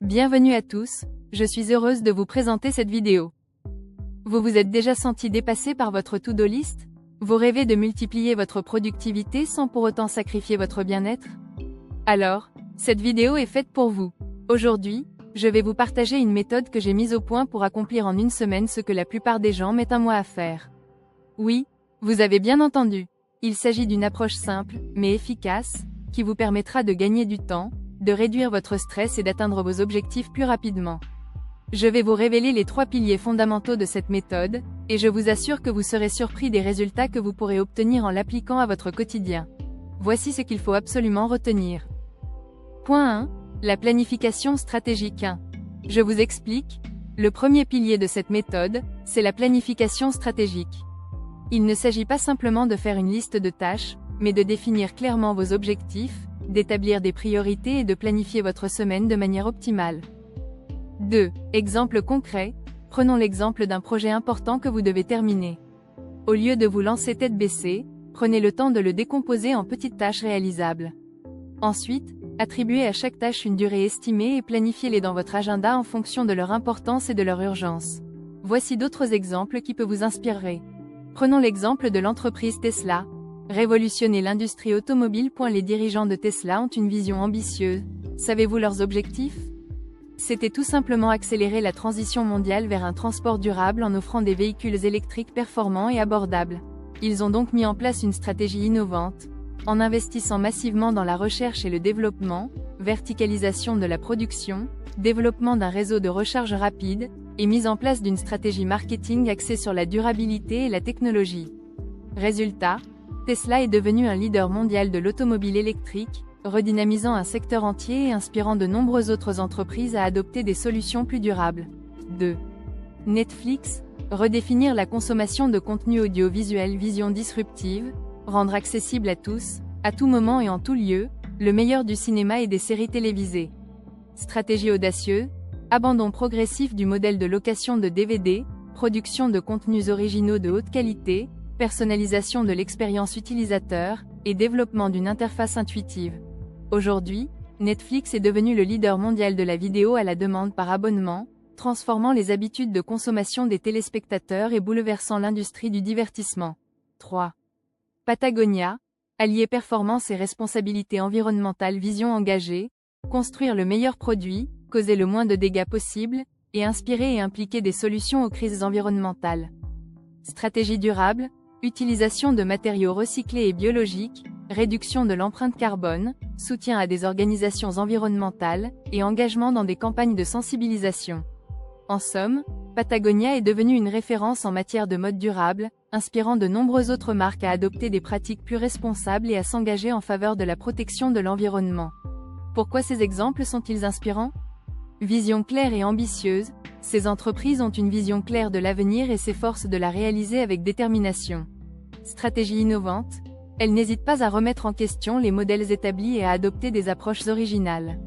Bienvenue à tous, je suis heureuse de vous présenter cette vidéo. Vous vous êtes déjà senti dépassé par votre to-do list? Vous rêvez de multiplier votre productivité sans pour autant sacrifier votre bien-être? Alors, cette vidéo est faite pour vous. Aujourd'hui, je vais vous partager une méthode que j'ai mise au point pour accomplir en une semaine ce que la plupart des gens mettent un mois à faire. Oui, vous avez bien entendu. Il s'agit d'une approche simple, mais efficace, qui vous permettra de gagner du temps, de réduire votre stress et d'atteindre vos objectifs plus rapidement. Je vais vous révéler les 3 piliers fondamentaux de cette méthode, et je vous assure que vous serez surpris des résultats que vous pourrez obtenir en l'appliquant à votre quotidien. Voici ce qu'il faut absolument retenir. Point 1. La planification stratégique 1. Je vous explique. Le premier pilier de cette méthode, c'est la planification stratégique. Il ne s'agit pas simplement de faire une liste de tâches, mais de définir clairement vos objectifs, d'établir des priorités et de planifier votre semaine de manière optimale. 2. Exemple concret. Prenons l'exemple d'un projet important que vous devez terminer. Au lieu de vous lancer tête baissée, prenez le temps de le décomposer en petites tâches réalisables. Ensuite, attribuez à chaque tâche une durée estimée et planifiez-les dans votre agenda en fonction de leur importance et de leur urgence. Voici d'autres exemples qui peuvent vous inspirer. Prenons l'exemple de l'entreprise Tesla. Révolutionner l'industrie automobile. Les dirigeants de Tesla ont une vision ambitieuse. Savez-vous leurs objectifs? C'était tout simplement accélérer la transition mondiale vers un transport durable en offrant des véhicules électriques performants et abordables. Ils ont donc mis en place une stratégie innovante, en investissant massivement dans la recherche et le développement, verticalisation de la production, développement d'un réseau de recharge rapide, et mise en place d'une stratégie marketing axée sur la durabilité et la technologie. Résultat, Tesla est devenu un leader mondial de l'automobile électrique, redynamisant un secteur entier et inspirant de nombreuses autres entreprises à adopter des solutions plus durables. 2. Netflix, redéfinir la consommation de contenu audiovisuel. Vision disruptive, rendre accessible à tous, à tout moment et en tout lieu, le meilleur du cinéma et des séries télévisées. Stratégie audacieuse, abandon progressif du modèle de location de DVD, production de contenus originaux de haute qualité, personnalisation de l'expérience utilisateur, et développement d'une interface intuitive. Aujourd'hui, Netflix est devenu le leader mondial de la vidéo à la demande par abonnement, transformant les habitudes de consommation des téléspectateurs et bouleversant l'industrie du divertissement. 3. Patagonia, allier performance et responsabilité environnementale. Vision engagée, construire le meilleur produit, causer le moins de dégâts possible, et inspirer et impliquer des solutions aux crises environnementales. Stratégie durable, utilisation de matériaux recyclés et biologiques, réduction de l'empreinte carbone, soutien à des organisations environnementales, et engagement dans des campagnes de sensibilisation. En somme, Patagonia est devenue une référence en matière de mode durable, inspirant de nombreuses autres marques à adopter des pratiques plus responsables et à s'engager en faveur de la protection de l'environnement. Pourquoi ces exemples sont-ils inspirants? Vision claire et ambitieuse, ces entreprises ont une vision claire de l'avenir et s'efforcent de la réaliser avec détermination. Stratégie innovante, elles n'hésitent pas à remettre en question les modèles établis et à adopter des approches originales.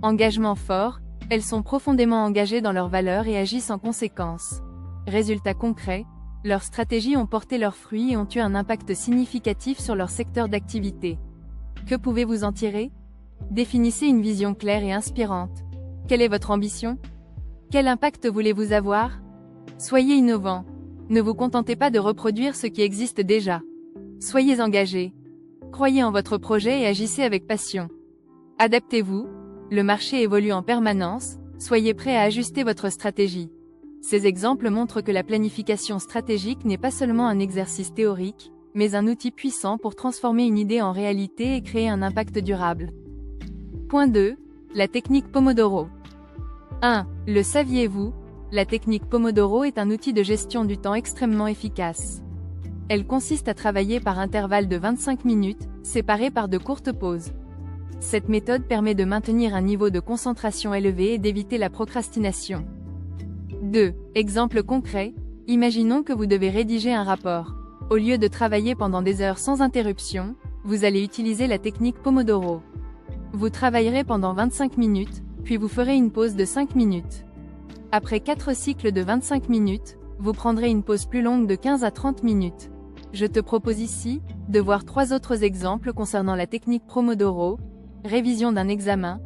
Engagement fort, elles sont profondément engagées dans leurs valeurs et agissent en conséquence. Résultat concret, leurs stratégies ont porté leurs fruits et ont eu un impact significatif sur leur secteur d'activité. Que pouvez-vous en tirer? Définissez une vision claire et inspirante. Quelle est votre ambition? Quel impact voulez-vous avoir? Soyez innovant. Ne vous contentez pas de reproduire ce qui existe déjà. Soyez engagés. Croyez en votre projet et agissez avec passion. Adaptez-vous. Le marché évolue en permanence, soyez prêts à ajuster votre stratégie. Ces exemples montrent que la planification stratégique n'est pas seulement un exercice théorique, mais un outil puissant pour transformer une idée en réalité et créer un impact durable. Point 2. La technique Pomodoro. 1. Le saviez-vous? La technique Pomodoro est un outil de gestion du temps extrêmement efficace. Elle consiste à travailler par intervalles de 25 minutes, séparés par de courtes pauses. Cette méthode permet de maintenir un niveau de concentration élevé et d'éviter la procrastination. 2. Exemple concret, imaginons que vous devez rédiger un rapport. Au lieu de travailler pendant des heures sans interruption, vous allez utiliser la technique Pomodoro. Vous travaillerez pendant 25 minutes, puis vous ferez une pause de 5 minutes. Après 4 cycles de 25 minutes, vous prendrez une pause plus longue de 15 à 30 minutes. Je te propose ici de voir 3 autres exemples concernant la technique Pomodoro. Révision d'un examen.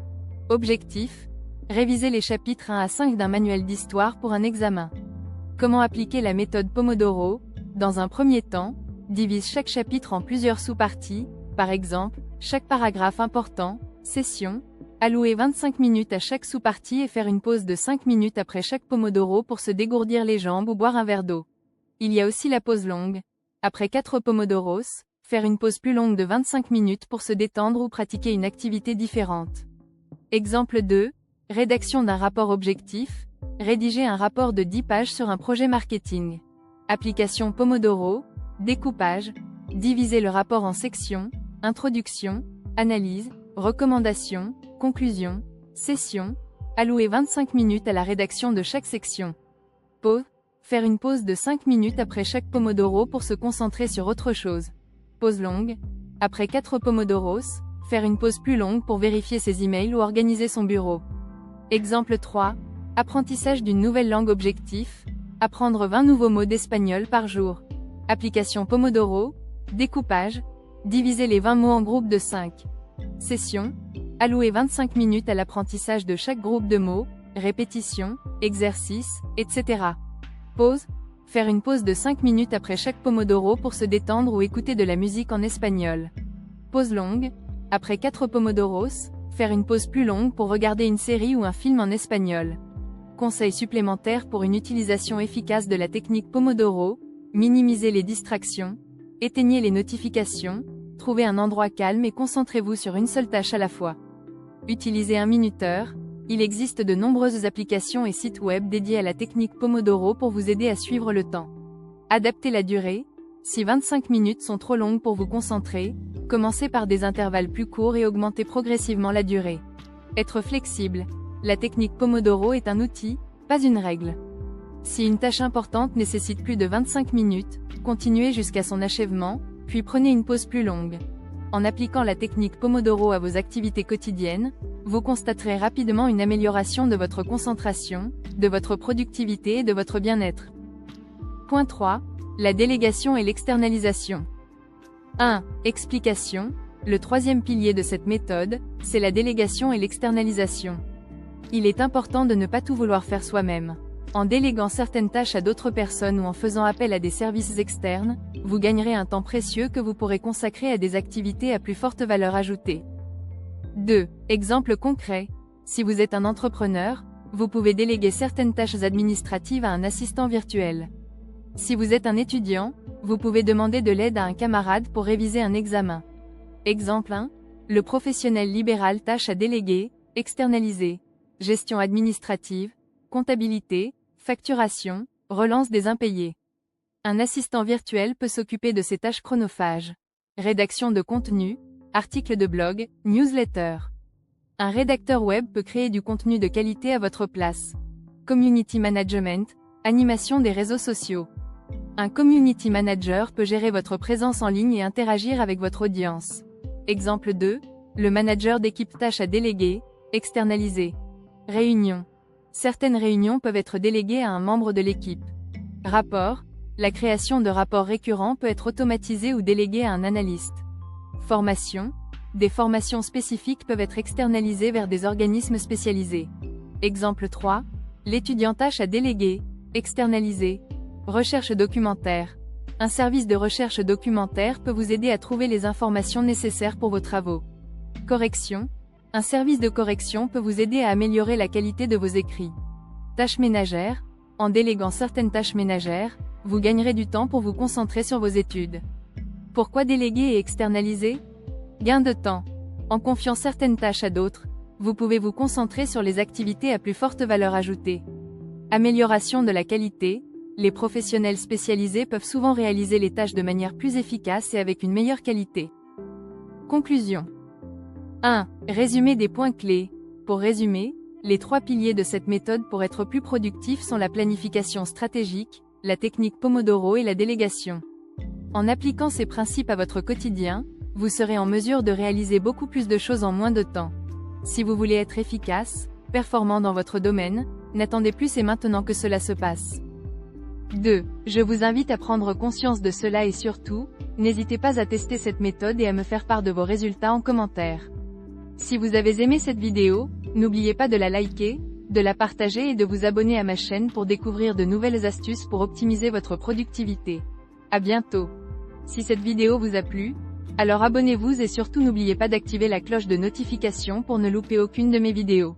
Objectif, Révisez les chapitres 1 à 5 d'un manuel d'histoire pour un examen. Comment appliquer la méthode Pomodoro? Dans un premier temps, divise chaque chapitre en plusieurs sous-parties, par exemple, chaque paragraphe important, session, allouer 25 minutes à chaque sous-partie et faire une pause de 5 minutes après chaque Pomodoro pour se dégourdir les jambes ou boire un verre d'eau. Il y a aussi la pause longue. Après 4 Pomodoros, faire une pause plus longue de 25 minutes pour se détendre ou pratiquer une activité différente. Exemple 2. Rédaction d'un rapport objectif. Rédiger un rapport de 10 pages sur un projet marketing. Application Pomodoro. Découpage. Diviser le rapport en sections. Introduction, analyse, recommandation, conclusion, session. Allouer 25 minutes à la rédaction de chaque section. Pause. Faire une pause de 5 minutes après chaque Pomodoro pour se concentrer sur autre chose. Pause longue. Après 4 Pomodoros, faire une pause plus longue pour vérifier ses emails ou organiser son bureau. Exemple 3. Apprentissage d'une nouvelle langue objectif. Apprendre 20 nouveaux mots d'espagnol par jour. Application Pomodoro. Découpage. Diviser les 20 mots en groupes de 5. Session. Allouer 25 minutes à l'apprentissage de chaque groupe de mots, répétition, exercice, etc. Pause. Faire une pause de 5 minutes après chaque Pomodoro pour se détendre ou écouter de la musique en espagnol. Pause longue. Après 4 Pomodoros, faire une pause plus longue pour regarder une série ou un film en espagnol. Conseils supplémentaires pour une utilisation efficace de la technique Pomodoro. Minimisez les distractions. Éteignez les notifications. Trouvez un endroit calme et concentrez-vous sur une seule tâche à la fois. Utilisez un minuteur. Il existe de nombreuses applications et sites web dédiés à la technique Pomodoro pour vous aider à suivre le temps. Adaptez la durée. Si 25 minutes sont trop longues pour vous concentrer, commencez par des intervalles plus courts et augmentez progressivement la durée. Être flexible. La technique Pomodoro est un outil, pas une règle. Si une tâche importante nécessite plus de 25 minutes, continuez jusqu'à son achèvement, puis prenez une pause plus longue. En appliquant la technique Pomodoro à vos activités quotidiennes, vous constaterez rapidement une amélioration de votre concentration, de votre productivité et de votre bien-être. Point 3. La délégation et l'externalisation. 1. Explication. Le troisième pilier de cette méthode, c'est la délégation et l'externalisation. Il est important de ne pas tout vouloir faire soi-même. En déléguant certaines tâches à d'autres personnes ou en faisant appel à des services externes, vous gagnerez un temps précieux que vous pourrez consacrer à des activités à plus forte valeur ajoutée. 2. Exemple concret. Si vous êtes un entrepreneur, vous pouvez déléguer certaines tâches administratives à un assistant virtuel. Si vous êtes un étudiant, vous pouvez demander de l'aide à un camarade pour réviser un examen. Exemple 1. Le professionnel libéral tâche à déléguer, externaliser. Gestion administrative, comptabilité, facturation, relance des impayés. Un assistant virtuel peut s'occuper de ces tâches chronophages. Rédaction de contenu, articles de blog, newsletter. Un rédacteur web peut créer du contenu de qualité à votre place. Community management, animation des réseaux sociaux. Un community manager peut gérer votre présence en ligne et interagir avec votre audience. Exemple 2. Le manager d'équipe tâche à déléguer, externaliser. Réunion. Certaines réunions peuvent être déléguées à un membre de l'équipe. Rapport. La création de rapports récurrents peut être automatisée ou déléguée à un analyste. Formation. Des formations spécifiques peuvent être externalisées vers des organismes spécialisés. Exemple 3. L'étudiant tâche à déléguer, externaliser. Recherche documentaire. Un service de recherche documentaire peut vous aider à trouver les informations nécessaires pour vos travaux. Correction. Un service de correction peut vous aider à améliorer la qualité de vos écrits. Tâches ménagères. En déléguant certaines tâches ménagères, vous gagnerez du temps pour vous concentrer sur vos études. Pourquoi déléguer et externaliser? Gain de temps. En confiant certaines tâches à d'autres, vous pouvez vous concentrer sur les activités à plus forte valeur ajoutée. Amélioration de la qualité. Les professionnels spécialisés peuvent souvent réaliser les tâches de manière plus efficace et avec une meilleure qualité. Conclusion. 1. Résumé des points clés. Pour résumer, les 3 piliers de cette méthode pour être plus productif sont la planification stratégique, la technique Pomodoro et la délégation. En appliquant ces principes à votre quotidien, vous serez en mesure de réaliser beaucoup plus de choses en moins de temps. Si vous voulez être efficace, performant dans votre domaine, n'attendez plus, c'est maintenant que cela se passe. 2. Je vous invite à prendre conscience de cela et surtout, n'hésitez pas à tester cette méthode et à me faire part de vos résultats en commentaire. Si vous avez aimé cette vidéo, N'oubliez pas de la liker, de la partager et de vous abonner à ma chaîne pour découvrir de nouvelles astuces pour optimiser votre productivité. À bientôt. Si cette vidéo vous a plu, alors abonnez-vous et surtout n'oubliez pas d'activer la cloche de notification pour ne louper aucune de mes vidéos.